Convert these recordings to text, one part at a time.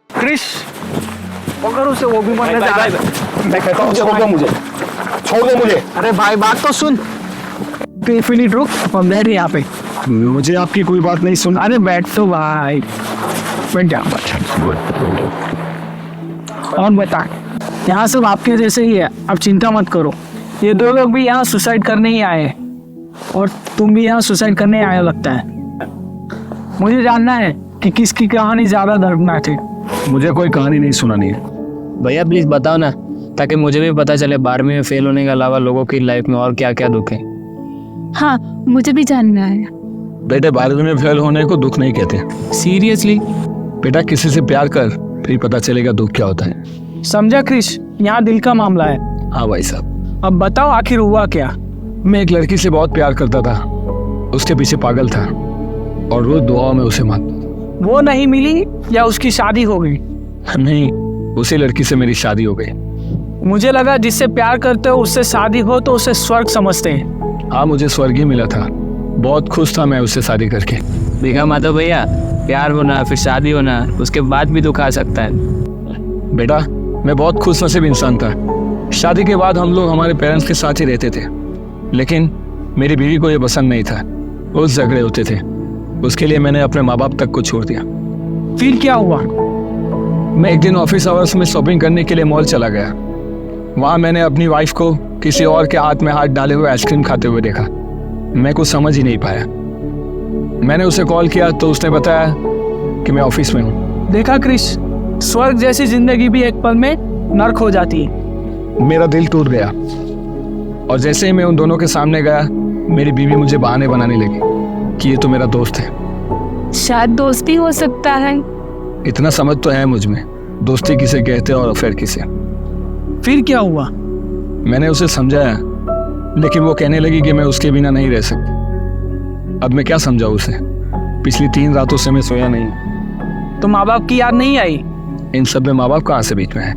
क्रिश, पकड़ उसे, वो भी मरने जा रहा है। मैं कहता हूँ छोड़ दो मुझे, छोड़ दो मुझे। अरे भाई बात तो सुन। तू 1 मिनट रुक, हम बैठ यहाँ पे। मुझे आपकी कोई बात नहीं सुन। अरे बैठ तो भाई, बैठ जा और बता। यहाँ सब आपके जैसे ही है, अब चिंता मत करो। ये 2 लोग भी यहाँ सुसाइड करने ही आए हैं और तुम भी यहाँ सुसाइड करने आए लगता है। मुझे जानना है कि किसकी कहानी ज्यादा दर्दनाक है। मुझे कोई कहानी नहीं सुनानी है। भैया प्लीज बताओ ना, ताकि मुझे भी पता चले 12वीं में फेल होने के अलावा लोगों की लाइफ में और क्या क्या दुख है। हाँ, मुझे भी जानना है। बेटे 12वीं में फेल होने को दुख नहीं कहते। सीरियसली? बेटा किसी से प्यार कर, फिर पता चलेगा दुख क्या होता है। समझा क्रिश, यहाँ दिल का मामला है। हाँ भाई साहब। अब बताओ आखिर हुआ क्या। मैं एक लड़की से बहुत प्यार करता था, उसके पीछे पागल था और रोज दुआओं में उसे मांगता। वो नहीं मिली या उसकी शादी हो गई? नहीं, उसी लड़की से मेरी शादी हो गई। मुझे लगा जिससे प्यार करते हो उससे शादी हो तो उसे स्वर्ग समझते हैं। हाँ, मुझे स्वर्ग ही मिला था। बहुत खुश था मैं उससे शादी करके। देखा माधव भैया, प्यार होना फिर शादी होना, उसके बाद भी दुख आ सकता है। बेटा मैं बहुत खुश नसीब इंसान था। शादी के बाद हम लोग हमारे पेरेंट्स के साथ ही रहते थे, लेकिन मेरी बीवी को ये पसंद नहीं था। रोज झगड़े होते थे, उसके लिए मैंने अपने माँ बाप तक को छोड़ दिया। फिर क्या हुआ? मैं एक दिन ऑफिस आवर्स में शॉपिंग करने के लिए मॉल चला गया। वहाँ मैंने अपनी वाइफ को किसी और के हाथ में हाथ डाले हुए आइसक्रीम खाते हुए देखा। मैं कुछ समझ ही नहीं पाया। मैंने उसे कॉल किया तो उसने बताया कि मैं ऑफिस में हूँ। देखा क्रिश, स्वर्ग जैसी जिंदगी भी एक पल में नर्क हो जाती है। मेरा दिल टूट गया और जैसे ही मैं उन दोनों के सामने गया, मेरी बीवी मुझे बहाने बनाने लगी कि ये तो मेरा दोस्त है। शायद दोस्त भी हो सकता है। इतना समझ तो है मुझ में, दोस्ती किसे कहते हैं और अफेयर किसे। फिर क्या हुआ? मैंने उसे समझाया, लेकिन वो कहने लगी कि मैं उसके बिना नहीं रह सकती। अब मैं क्या समझाऊं उसे? पिछली 3 रातों से मैं सोया नहीं। तो माँ बाप की याद नहीं आई? इन सब में माँ बाप कहाँ से बीच में है?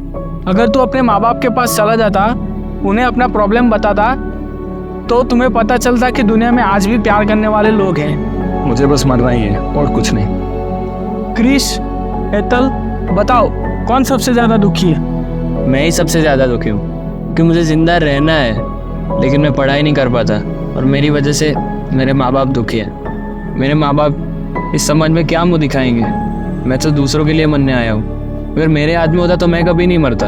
अगर तू अपने माँ बाप के पास चला जाता, उन्हें अपना प्रॉब्लम बताता, तो तुम्हें पता चलता कि दुनिया में आज भी प्यार करने वाले लोग हैं। मुझे बस मरना ही है और कुछ नहीं। क्रिश, एतल, बताओ कौन सबसे ज्यादा दुखी है? मैं ही सबसे ज़्यादा दुखी हूँ, क्योंकि मुझे ज़िंदा रहना है, लेकिन मैं पढ़ाई नहीं कर पाता और मेरी वजह से मेरे माँ बाप दुखी हैं। मेरे माँ बाप इस समाज में क्या मुँह दिखाएंगे? मैं तो दूसरों के लिए मरने आया हूँ। अगर मेरे हाथ में होता तो मैं कभी नहीं मरता।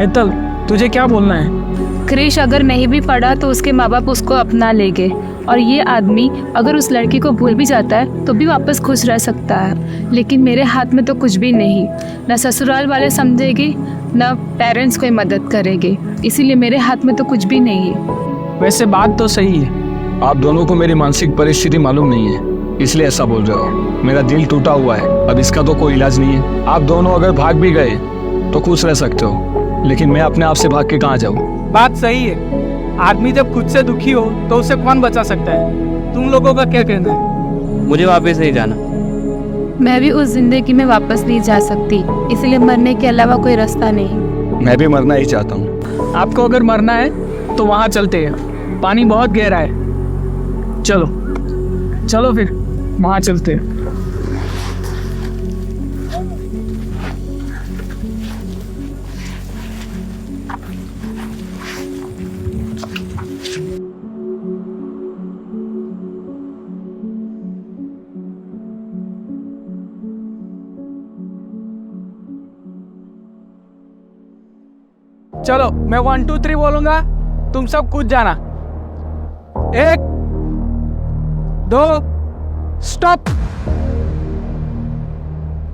एतल, तुझे क्या बोलना है? क्रिश, अगर नहीं भी पढ़ा तो उसके माँ बाप उसको अपना लेंगे, और ये आदमी अगर उस लड़की को भूल भी जाता है तो भी वापस खुश रह सकता है। लेकिन मेरे हाथ में तो कुछ भी नहीं, न ससुराल वाले समझेगी न पेरेंट्स कोई मदद करेंगे, इसीलिए मेरे हाथ में तो कुछ भी नहीं है। वैसे बात तो सही है। आप दोनों को मेरी मानसिक परिस्थिति मालूम नहीं है, इसलिए ऐसा बोल रहे हो। मेरा दिल टूटा हुआ है, अब इसका तो कोई इलाज नहीं है। आप दोनों अगर भाग भी गए तो खुश रह सकते हो, लेकिन मैं अपने आप से भाग के कहाँ जाऊँ? बात सही है। आदमी जब खुद से दुखी हो तो उसे कौन बचा सकता है? तुम लोगों का क्या कहना है? मुझे वापस नहीं जाना। मैं भी उस जिंदगी में वापस नहीं जा सकती, इसलिए मरने के अलावा कोई रास्ता नहीं। मैं भी मरना ही चाहता हूँ। आपको अगर मरना है तो वहाँ चलते हैं, पानी बहुत गहरा है। चलो चलो फिर वहाँ चलते हैं। चलो मैं 1 2 3 बोलूंगा, तुम सब कूद जाना। 1 2 स्टॉप।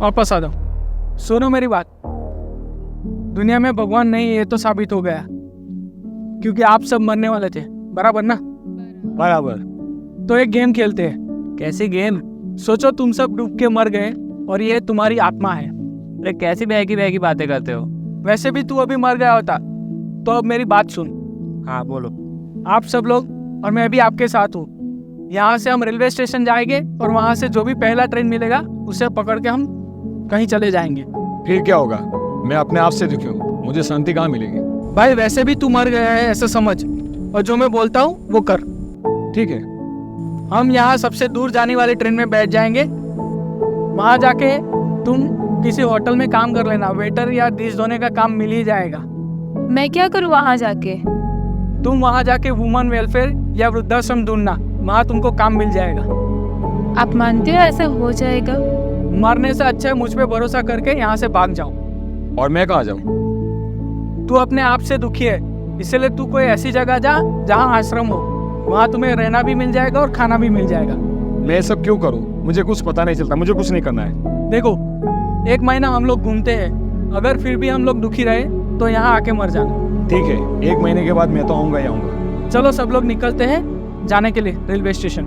वापस आ जाओ। सुनो मेरी बात, दुनिया में भगवान नहीं है ये तो साबित हो गया, क्योंकि आप सब मरने वाले थे, बराबर ना? बराबर। तो एक गेम खेलते हैं। कैसी गेम? सोचो तुम सब डूब के मर गए और ये तुम्हारी आत्मा है। अरे कैसी बहकी बहकी बातें करते हो? वैसे भी तू अभी मर गया होता, तो अब मेरी बात सुन। हाँ बोलो। आप सब लोग और मैं भी आपके साथ हूँ। यहाँ से हम रेलवे स्टेशन जाएंगे और वहाँ से जो भी पहला ट्रेन मिलेगा उसे पकड़ के हम कहीं चले जाएंगे। फिर क्या होगा? मैं अपने आप से दुखी हूँ, मुझे शांति कहाँ मिलेगी? भाई वैसे भी तू मर गया है ऐसा समझ, और जो मैं बोलता हूँ वो कर। ठीक है। हम यहाँ सबसे दूर जाने वाली ट्रेन में बैठ जाएंगे। वहाँ जाके तुम किसी होटल में काम कर लेना, वेटर या डिश धोने का काम मिल ही जाएगा। मैं क्या करूँ वहाँ जाके? तुम वहाँ जाके वुमन वेलफेयर या वृद्धाश्रम ढूंढना, वहाँ तुमको काम मिल जाएगा। आप मानते हो ऐसा हो जाएगा? मरने से अच्छा है मुझ पे भरोसा करके यहाँ से भाग जाओ। और मैं कहाँ जाऊँ? तू अपने आप से दुखी है, इसलिए तू कोई ऐसी जगह जा जहाँ आश्रम हो। वहाँ तुम्हें रहना भी मिल जाएगा और खाना भी मिल जाएगा। मैं ये सब क्यों करूँ? मुझे कुछ पता नहीं चलता, मुझे कुछ नहीं करना है। देखो, 1 महीना हम लोग घूमते हैं, अगर फिर भी हम लोग दुखी रहे तो यहाँ आके मर जाना। ठीक है, 1 महीने के बाद मैं तो आऊँगा ही आऊँगा। चलो सब लोग निकलते हैं जाने के लिए रेलवे स्टेशन।